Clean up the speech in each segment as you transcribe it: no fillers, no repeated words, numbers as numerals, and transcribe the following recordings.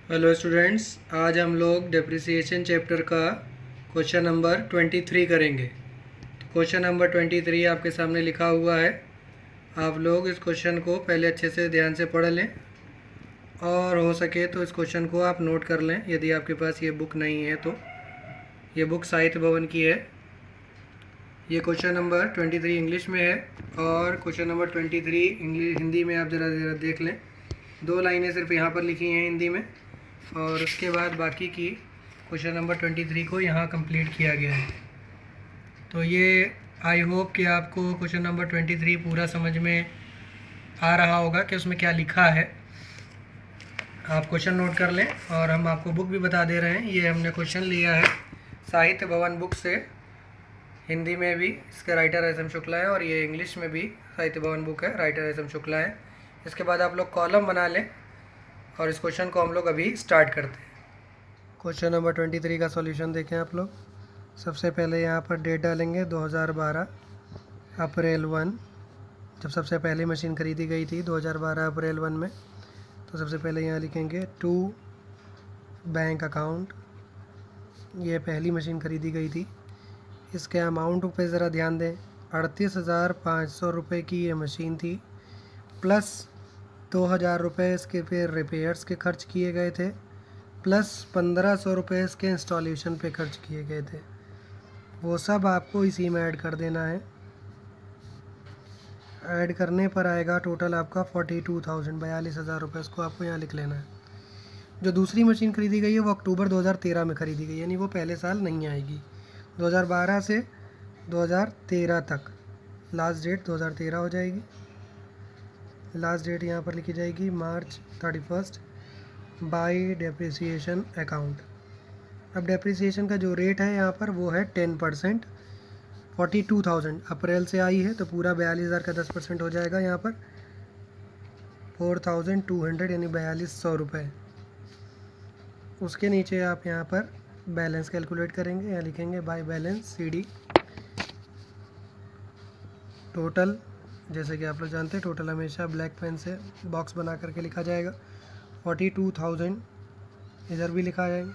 Hello students, आज हम लोग डेप्रिसिएशन चैप्टर का क्वेश्चन नंबर 23 करेंगे। तो क्वेश्चन नंबर 23 आपके सामने लिखा हुआ है। आप लोग इस क्वेश्चन को पहले अच्छे से ध्यान से पढ़ लें और हो सके तो इस क्वेश्चन को आप नोट कर लें। यदि आपके पास ये बुक नहीं है तो ये बुक साहित्य भवन की है। ये क्वेश्चन नंबर 23 इंग्लिश में है और क्वेश्चन नंबर 23 इंग्लिश हिंदी में आप ज़रा देख लें। 2 लाइनें सिर्फ यहाँ पर लिखी हैं हिंदी में और उसके बाद बाकी की क्वेश्चन नंबर 23 को यहाँ कंप्लीट किया गया है। तो ये आई होप कि आपको क्वेश्चन नंबर 23 पूरा समझ में आ रहा होगा कि उसमें क्या लिखा है। आप क्वेश्चन नोट कर लें और हम आपको बुक भी बता दे रहे हैं। ये हमने क्वेश्चन लिया है साहित्य भवन बुक से। हिंदी में भी इसका राइटर एस.एम. शुक्ला है और ये इंग्लिश में भी साहित्य भवन बुक है, राइटर एस.एम. शुक्ला है। इसके बाद आप लोग कॉलम बना लें और इस क्वेश्चन को हम लोग अभी स्टार्ट करते हैं। क्वेश्चन नंबर 23 का सॉल्यूशन देखें आप लोग। सबसे पहले यहाँ पर डेट डालेंगे 2012 अप्रैल 1, जब सबसे पहली मशीन खरीदी गई थी 2012 अप्रैल 1 में। तो सबसे पहले यहाँ लिखेंगे टू बैंक अकाउंट, ये पहली मशीन खरीदी गई थी। इसके अमाउंट पे ज़रा ध्यान दें। 38,500 रुपये की ये मशीन थी, प्लस 2,000 रुपये इसके पे रिपेयर्स के खर्च किए गए थे, प्लस 1,500 रुपये इसके इंस्टॉलेशन पे खर्च किए गए थे। वो सब आपको इसी में ऐड कर देना है। ऐड करने पर आएगा टोटल आपका 42,000, 42,000 रुपये। इसको आपको यहाँ लिख लेना है। जो दूसरी मशीन खरीदी गई है वो अक्टूबर 2013 में खरीदी गई, यानी वो पहले साल नहीं आएगी। 2012 से 2013 तक लास्ट डेट 2013 हो जाएगी। लास्ट डेट यहाँ पर लिखी जाएगी मार्च 31 बाई डेप्रिसिएशन अकाउंट। अब डेप्रिसिएशन का जो रेट है यहाँ पर वो है 10%। 42,000 अप्रैल से आई है तो पूरा 42,000 का 10% हो जाएगा यहाँ पर 4,200, यानी 4,200 रुपये। उसके नीचे आप यहाँ पर बैलेंस कैलकुलेट करेंगे, यहाँ लिखेंगे बाय बैलेंस CD टोटल। जैसे कि आप लोग जानते हैं टोटल हमेशा ब्लैक पेन से बॉक्स बना करके लिखा जाएगा। 42,000 इधर भी लिखा जाएगा,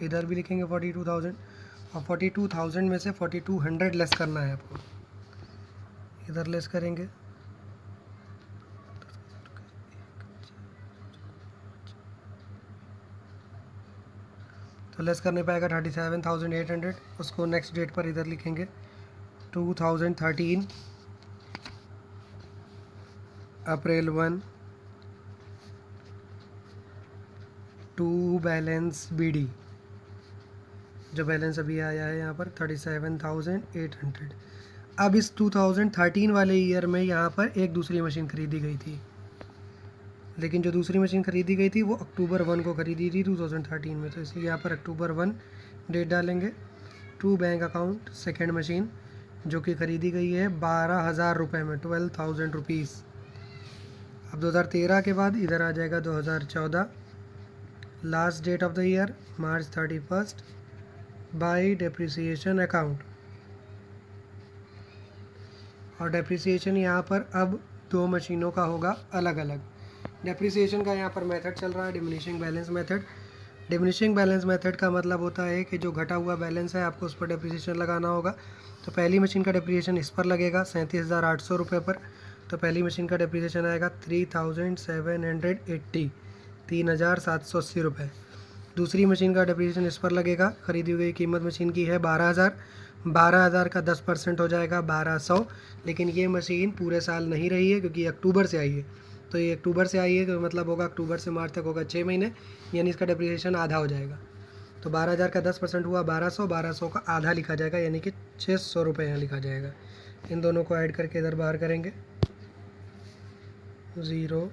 इधर भी लिखेंगे 42,000 और 42,000 में से 4,200 लेस करना है आपको। इधर लेस करेंगे तो लेस करने पाएगा 37,800। उसको नेक्स्ट डेट पर इधर लिखेंगे 2013 अप्रैल 1 टू बैलेंस BD। जो बैलेंस अभी आया है यहाँ पर 37,800। अब इस 2013 वाले ईयर में यहाँ पर एक दूसरी मशीन खरीदी गई थी, लेकिन जो दूसरी मशीन खरीदी गई थी वो अक्टूबर 1 को खरीदी थी 2013 में, तो इसलिए यहाँ पर अक्टूबर 1 डेट डालेंगे। To bank account second machine जो कि खरीदी गई है 12,000 रुपये में, 12,000 रुपीज़। अब 2013 के बाद इधर आ जाएगा 2014, last date of the year March 31 by depreciation account. और डेप्रिसिएशन यहाँ पर अब 2 मशीनों का होगा अलग अलग। डेप्रिसिएशन का यहाँ पर मेथड चल रहा है diminishing balance method. Diminishing balance method का मतलब होता है कि जो घटा हुआ बैलेंस है आपको उस पर डेप्रिसिएशन लगाना होगा। तो पहली मशीन का डेप्रिसिएशन इस पर लगेगा 37,800 रुपये पर। तो पहली मशीन का डेप्रिसिएशन आएगा 3,780, 3,780 रुपये। दूसरी मशीन का डेप्रिसिएशन इस पर लगेगा, खरीदी हुई कीमत मशीन की है 12,000, 12,000 का 10% हो जाएगा 1,200। लेकिन ये मशीन पूरे साल नहीं रही है क्योंकि अक्टूबर से आई है। तो ये अक्टूबर से आई है तो मतलब होगा अक्टूबर से मार्च तक होगा 6 महीने, यानी इसका डेप्रिसिएशन आधा हो जाएगा। तो 12,000 का 10% हुआ 1,200, 1,200 का आधा लिखा जाएगा, यानी कि 600 रुपये यहाँ लिखा जाएगा। इन दोनों को ऐड करके इधर बाहर करेंगे 0,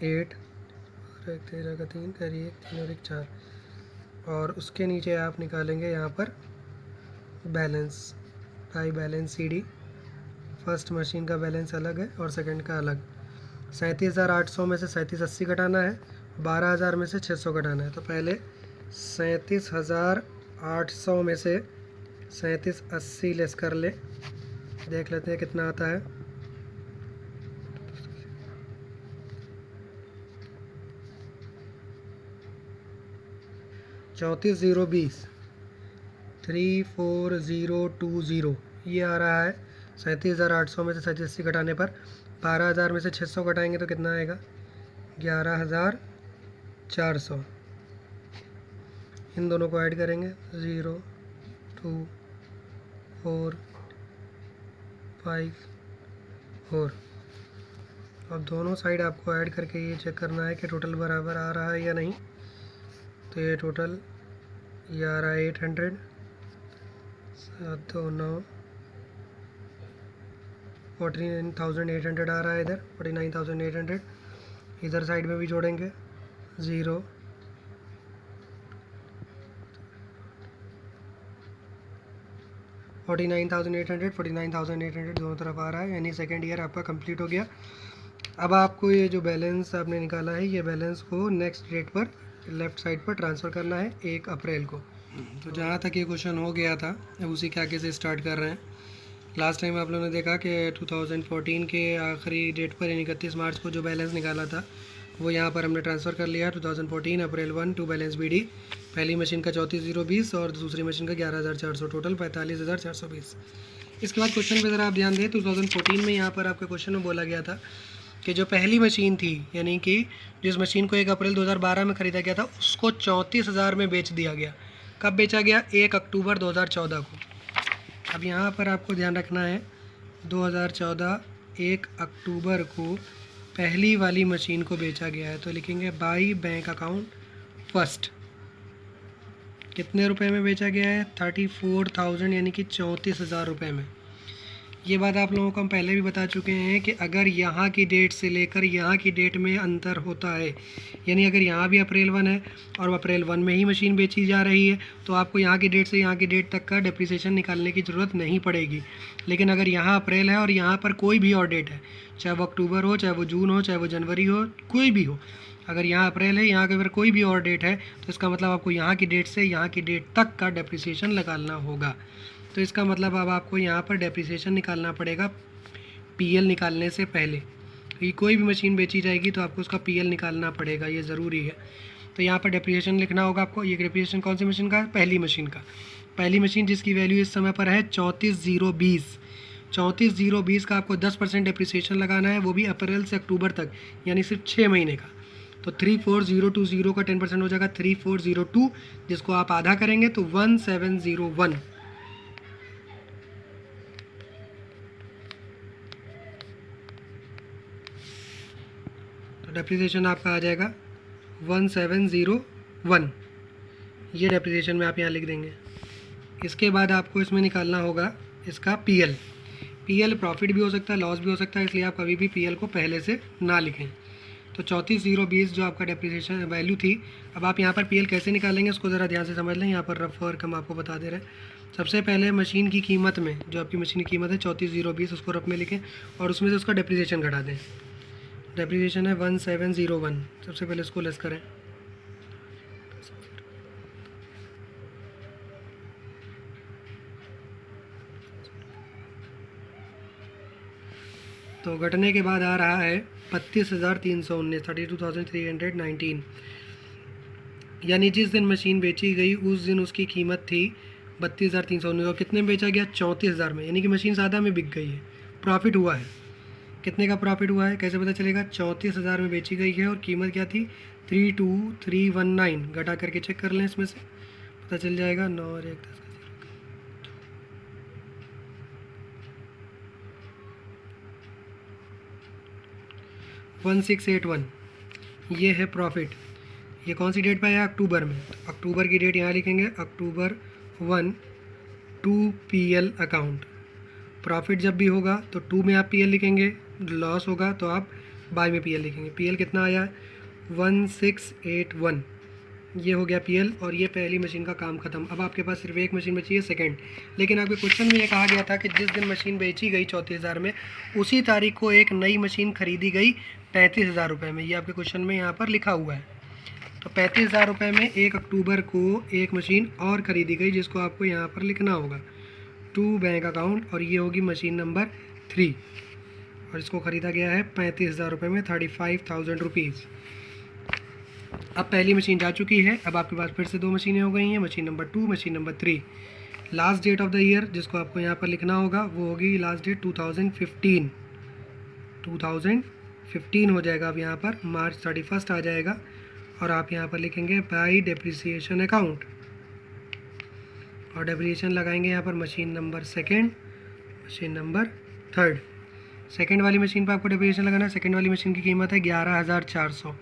8 और 13 का 3 करिए 3 और 1 4, और उसके नीचे आप निकालेंगे यहाँ पर balance by balance CD। First machine का बैलेंस अलग है और सेकंड का अलग। 37,800 में से 3780 घटाना है, 12,000 में से 600 घटाना है। तो पहले 37,800 में से 3780 लेस कर ले, देख लेते हैं कितना आता है। 34,020 34020 ये आ रहा है 37,800 में से 87 घटाने पर 12,000 में से 600 घटाएंगे तो कितना आएगा 11,400। इन दोनों को ऐड करेंगे 0 2 4 5 4। अब दोनों साइड आपको ऐड करके ये चेक करना है कि टोटल बराबर आ रहा है या नहीं। तो ये टोटल ये आ रहा है 800 7 2 9 49,800 आ रहा है इधर 49,800। इधर साइड में भी जोड़ेंगे 0 49,800 दोनों तरफ आ रहा है, यानी सेकेंड ईयर आपका कंप्लीट हो गया। अब आपको ये जो बैलेंस आपने निकाला है ये बैलेंस को नेक्स्ट डेट पर लेफ़्ट साइड पर ट्रांसफ़र करना है 1 अप्रैल को। तो जहाँ तक ये क्वेश्चन हो गया था अब उसी के आगे से स्टार्ट कर रहे हैं। लास्ट टाइम आप लोगों ने देखा कि 2014 के आखिरी डेट पर यानी 31 मार्च को जो बैलेंस निकाला था वो यहाँ पर हमने ट्रांसफ़र कर लिया 2014 अप्रैल 1 टू बैलेंस BD। पहली मशीन का 34,020 और दूसरी मशीन का 11,400, टोटल 45,420। इसके बाद क्वेश्चन पे ज़रा आप ध्यान दें। 2014 में यहाँ पर आपके क्वेश्चन में बोला गया था कि जो पहली मशीन थी यानी कि जिस मशीन को 1 अप्रैल 2012 में ख़रीदा गया था उसको 34,000 में बेच दिया गया। कब बेचा गया 1 अक्टूबर 2014 को। अब यहाँ पर आपको ध्यान रखना है 2014 1 अक्टूबर को पहली वाली मशीन को बेचा गया है। तो लिखेंगे बाई बैंक अकाउंट फर्स्ट। कितने रुपए में बेचा गया है 34,000 यानी कि 34,000 रुपये में। ये बात आप लोगों को हम पहले भी बता चुके हैं कि अगर यहाँ की डेट से लेकर यहाँ की डेट में अंतर होता है यानी अगर यहाँ भी अप्रैल 1 है और अप्रैल 1 में ही मशीन बेची जा रही है तो आपको यहाँ की डेट से यहाँ की डेट तक का डिप्रिसिएशन निकालने की ज़रूरत नहीं पड़ेगी। लेकिन अगर यहाँ अप्रैल है और यहाँ पर कोई भी और डेट है, चाहे वो अक्टूबर हो, चाहे वो जून हो, चाहे वो जनवरी हो, कोई भी हो, अगर यहाँ अप्रैल है यहाँ के अगर कोई भी और डेट है तो इसका मतलब आपको यहाँ की डेट से यहाँ की डेट तक का डिप्रिसिएशन निकालना होगा। तो इसका मतलब अब आपको यहाँ पर डेप्रिसिएशन निकालना पड़ेगा PL निकालने से पहले। ये कोई भी मशीन बेची जाएगी तो आपको उसका PL निकालना पड़ेगा, ये ज़रूरी है। तो यहाँ पर डेप्रिसिएशन लिखना होगा आपको। ये डेप्रिसिएशन कौन सी मशीन का है? पहली मशीन का। पहली मशीन जिसकी वैल्यू इस समय पर है 34,020। 34,020 का आपको 10% डेप्रिसिएशन लगाना है, वो भी अप्रैल से अक्टूबर तक, यानी सिर्फ 6 महीने का। तो 34,020 का 10% हो जाएगा 3402, जिसको आप आधा करेंगे तो 1701। डेप्रिसिएशन आपका आ जाएगा 1701। ये डेप्रिसिएशन में आप यहाँ लिख देंगे। इसके बाद आपको इसमें निकालना होगा इसका PL। PL प्रॉफिट भी हो सकता है, लॉस भी हो सकता है, इसलिए आप कभी भी PL को पहले से ना लिखें। तो 34,020 जो आपका डेप्रिसिएशन वैल्यू थी, अब आप यहाँ पर PL कैसे निकालेंगे उसको ज़रा ध्यान से समझ लें। यहाँ पर रफ वर्क हम आपको बता दे रहे हैं। सबसे पहले मशीन की कीमत में जो आपकी मशीन की कीमत है 34,020 उसको रफ में लिखें और उसमें से उसका डेप्रिसिएशन घटा दें। डेप्रिसिएशन है 1701। सबसे पहले इसको लेस करें। तो घटने के बाद आ रहा है 32,319 32,319। यानी जिस दिन मशीन बेची गई उस दिन उसकी कीमत थी 32,319 और कितने में बेचा गया 34,000 में, यानी कि मशीन ज़्यादा में बिक गई है, प्रॉफिट हुआ है। कितने का प्रॉफिट हुआ है कैसे पता चलेगा? 34,000 में बेची गई है और कीमत क्या थी 32,319। घटा करके चेक कर लें, इसमें से पता चल जाएगा। 9 और 1 10 1681 ये है प्रॉफिट। ये कौन सी डेट पे है? अक्टूबर में। तो अक्टूबर की डेट यहाँ लिखेंगे, अक्टूबर 1 टू PL अकाउंट। प्रॉफिट जब भी होगा तो 2 में आप PL लिखेंगे, लॉस होगा तो आप बाय में PL लिखेंगे। PL कितना आया? 1681। ये हो गया PL और ये पहली मशीन का काम ख़त्म। अब आपके पास सिर्फ एक मशीन बची है सेकंड। लेकिन आपके क्वेश्चन में ये कहा गया था कि जिस दिन मशीन बेची गई 34,000 में उसी तारीख को एक नई मशीन खरीदी गई 35,000 रुपये में। ये आपके क्वेश्चन में यहाँ पर लिखा हुआ है। तो 35,000 रुपये में 1 अक्टूबर को एक मशीन और ख़रीदी गई जिसको आपको यहाँ पर लिखना होगा टू बैंक अकाउंट, और ये होगी मशीन नंबर 3 और इसको ख़रीदा गया है 35,000 रुपये में, 35,000 रुपीज़। अब पहली मशीन जा चुकी है, अब आपके पास फिर से 2 मशीनें हो गई हैं, machine number 2, machine number 3। Last date of the year जिसको आपको यहाँ पर लिखना होगा वो होगी लास्ट डेट 2015 हो जाएगा। अब यहाँ पर मार्च 31 आ जाएगा और आप यहाँ पर लिखेंगे बाई डेप्रिसिएशन अकाउंट और डेप्रिसिएशन लगाएंगे यहाँ पर machine number 2, machine number 3। Second वाली मशीन पर आपको डेप्रिसिएशन लगाना है। सेकेंड वाली मशीन की कीमत है 11,400।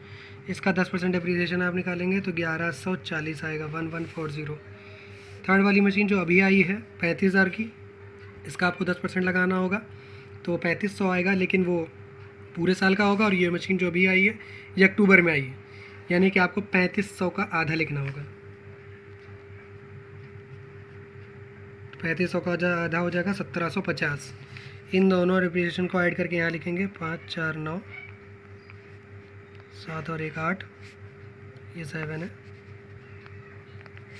इसका 10% डेप्रिसिएशन आप निकालेंगे तो 1140 आएगा, 1140। थर्ड वाली मशीन जो अभी आई है 35,000 की, इसका आपको 10% लगाना होगा तो 3500 आएगा, लेकिन वो पूरे साल का होगा। और ये मशीन जो अभी आई है ये अक्टूबर में आई है, यानी कि आपको 3500 का आधा लिखना होगा। 3500 का आधा हो जाएगा 1750। इन दोनों डेप्रिसिएशन को ऐड करके यहाँ लिखेंगे 5, 4, 9, 7 और 1, 8, ये 7 है,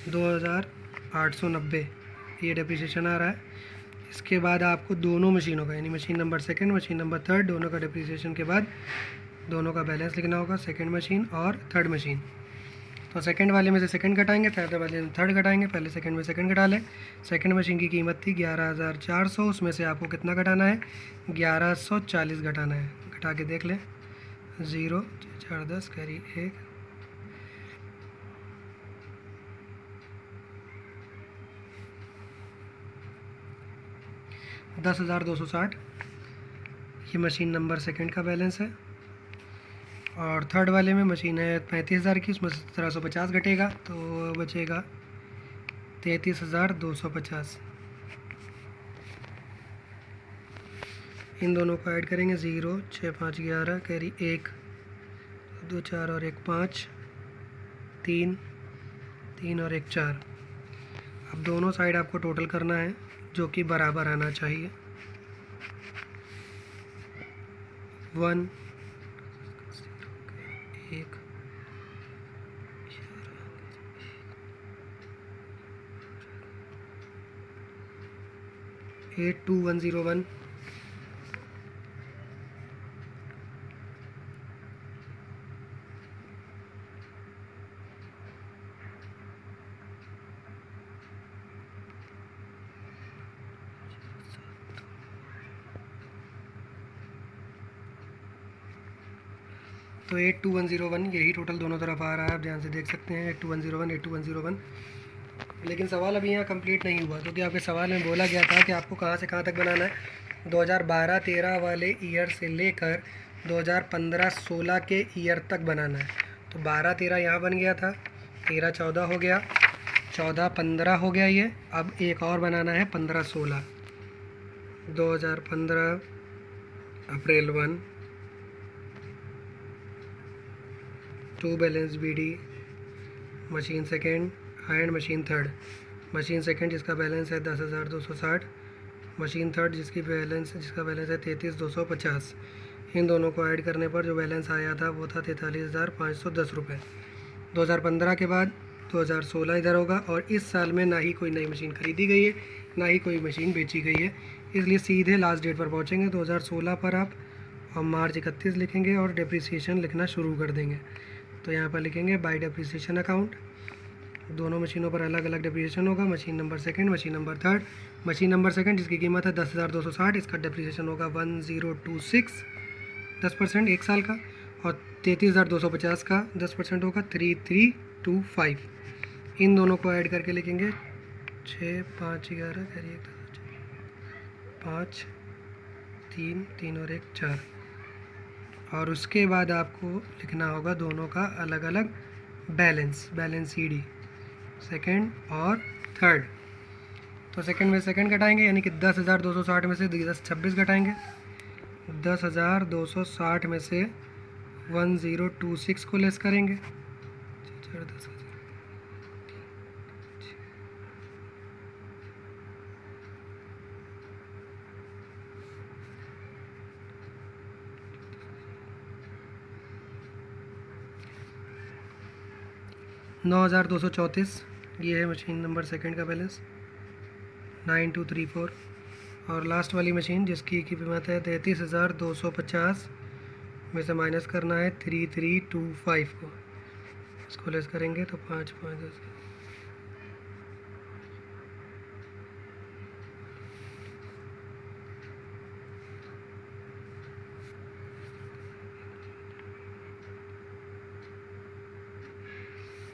2890 ये डेप्रिसिएशन आ रहा है। इसके बाद आपको दोनों मशीनों का यानी मशीन नंबर 2, मशीन नंबर 3 दोनों का डेप्रिसिएशन के बाद दोनों का बैलेंस लिखना होगा, सेकंड मशीन और थर्ड मशीन। तो सेकंड वाले में से सेकंड घटाएंगे, थर्ड वाले में थर्ड घटाएंगे। पहले सेकंड में सेकंड घटा लें। सेकंड मशीन की कीमत थी 11,400, उसमें से आपको कितना घटाना है 1140 घटाना है। घटा के देख लें, 0, 4, 10 कैरी 1, 10,260 ये मशीन नंबर 2 का बैलेंस है। और थर्ड वाले में मशीन है 35,000 की, उसमें 1750 घटेगा तो बचेगा 33,250। इन दोनों को ऐड करेंगे, 0, 6, 5, 11 कैरी 1, 2, 4 और 1, 5, 3, 3 और 1, 4। अब दोनों साइड आपको टोटल करना है जो कि बराबर आना चाहिए। 1, 1, 82101 तो 82101 यही टोटल दोनों तरफ आ रहा है। आप ध्यान से देख सकते हैं 82101, 82101। लेकिन सवाल अभी यहाँ कंप्लीट नहीं हुआ, क्योंकि आपके सवाल में बोला गया था कि आपको कहाँ से कहाँ तक बनाना है। 2012-13 वाले ईयर से लेकर 2015-16 के ईयर तक बनाना है। तो 12-13 यहाँ बन गया था, 13-14 हो गया, 14-15 हो गया ये। अब एक और बनाना है 15-16। 2015 April 1, to balance BD, machine second and machine third. Machine second जिसका बैलेंस है 10,260, मशीन थर्ड जिसका बैलेंस है 33,250। इन दोनों को ऐड करने पर जो बैलेंस आया था वो था 43,510 रुपये। 2015 के बाद 2016 इधर होगा, और इस साल में ना ही कोई नई मशीन खरीदी गई है ना ही कोई मशीन बेची गई है, इसलिए सीधे लास्ट डेट पर पहुँचेंगे 2016 पर आप, और मार्च 31 लिखेंगे और डेप्रिसिएशन लिखना शुरू कर देंगे। तो यहाँ पर लिखेंगे बाय डेप्रिसिएशन अकाउंट। दोनों मशीनों पर अलग अलग डेप्रिसिएशन होगा, machine number 2, machine number 3। Machine number 2 जिसकी कीमत है 10,260, इसका डेप्रिसिएशन होगा 1026, 10% एक साल का, और 33,250 का 10% होगा 3325। इन दोनों को ऐड करके लिखेंगे 6, 5, 11 करिए 5, 3, 3 और 1, 4। और उसके बाद आपको लिखना होगा दोनों का अलग अलग बैलेंस CD, सेकंड और थर्ड। तो सेकंड में सेकंड घटाएंगे, यानी कि 10,260 में से 26 घटाएंगे। 10,260 में से 1026 को लेस करेंगे, 9,234 ये है मशीन नंबर 2 का बैलेंस, 9234। और लास्ट वाली मशीन जिसकी कीमत है 33,250 में से माइनस करना है 3325 को, इसको लेस करेंगे तो 5 5 10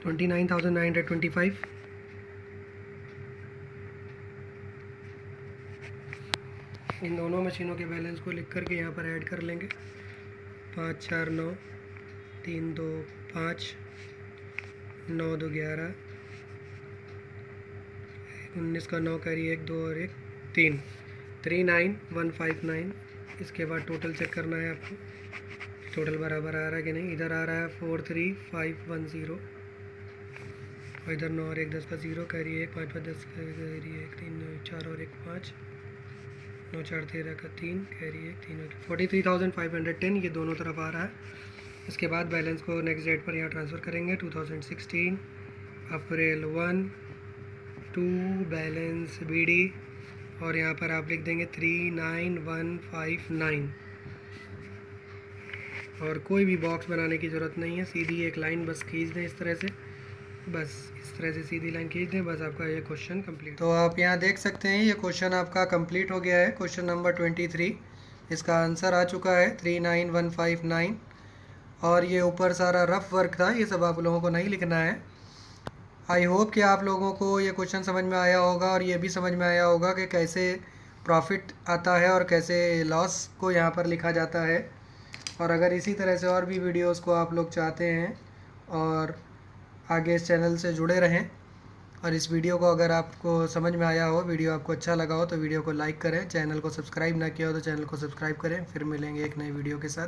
29,925। इन दोनों मशीनों के बैलेंस को लिख करके यहाँ पर ऐड कर लेंगे। 5 4 9, 3 2 5, 9 2 11, 19 का 9 कैरी 1 2 और 1 3, 39,159। इसके बाद टोटल चेक करना है आपको, टोटल बराबर आ रहा है कि नहीं। इधर आ रहा है 43,510, और इधर 9 और 1 10 का 0, कैरी 1 5 5 10 कैरी 1 3 4 और 1 5, 9 4 13 का 3, कैरी 1 3 और 43,510 ये दोनों तरफ आ रहा है। इसके बाद बैलेंस को नेक्स्ट डेट पर यहाँ ट्रांसफ़र करेंगे। 2016 अप्रैल 1 2 बैलेंस BD, और यहाँ पर आप लिख देंगे 39,159, और कोई भी बॉक्स बनाने की ज़रूरत नहीं है, सीधी एक लाइन बस खींच दें इस तरह से, बस इस तरह से सीधी लाइन खींच दें, बस आपका ये क्वेश्चन कंप्लीट। तो आप यहाँ देख सकते हैं ये क्वेश्चन आपका कंप्लीट हो गया है। क्वेश्चन नंबर 23, इसका आंसर आ चुका है 39,159, और ये ऊपर सारा रफ वर्क था, ये सब आप लोगों को नहीं लिखना है। आई होप कि आप लोगों को ये क्वेश्चन समझ में आया होगा, और ये भी समझ में आया होगा कि कैसे प्रॉफिट आता है और कैसे लॉस को यहाँ पर लिखा जाता है। और अगर इसी तरह से और भी वीडियोस को आप लोग चाहते हैं और आगे इस चैनल से जुड़े रहें, और इस वीडियो को अगर आपको समझ में आया हो, वीडियो आपको अच्छा लगा हो, तो वीडियो को लाइक करें, चैनल को सब्सक्राइब ना किया हो तो चैनल को सब्सक्राइब करें। फिर मिलेंगे एक नई वीडियो के साथ।